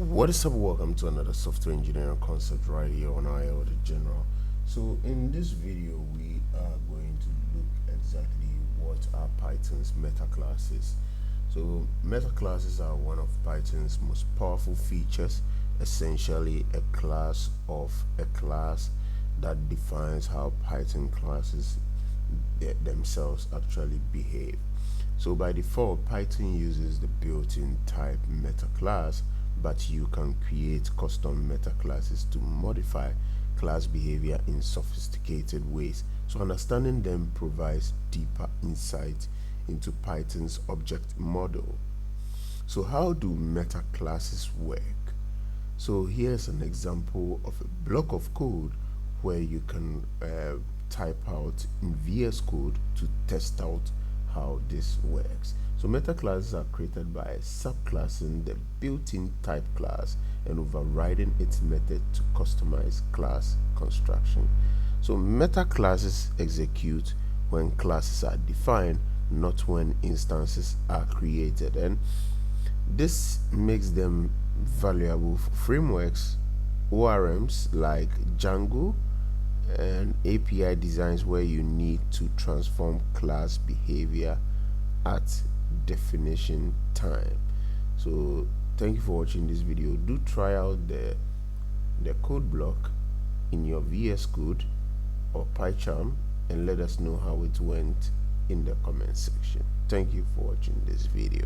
What is up? Welcome to another software engineering concept right here on IO the General. So in this video we are going to look exactly what are Python's metaclasses. So metaclasses are one of Python's most powerful features, essentially a class of a class that defines how Python classes themselves actually behave. So by default, Python uses the built-in type metaclass, but you can create custom metaclasses to modify class behavior in sophisticated ways. So understanding them provides deeper insight into Python's object model. So how do metaclasses work? So here's an example of a block of code where you can type out in VS Code to test out how this works. So metaclasses are created by subclassing the built-in type class and overriding its method to customize class construction. So metaclasses execute when classes are defined, not when instances are created, and this makes them valuable for frameworks, ORMs like Django, and API designs where you need to transform class behavior at definition time. So thank you for watching this video. Do try out the code block in your VS Code or PyCharm and let us know how it went in the comment section. Thank you for watching this video.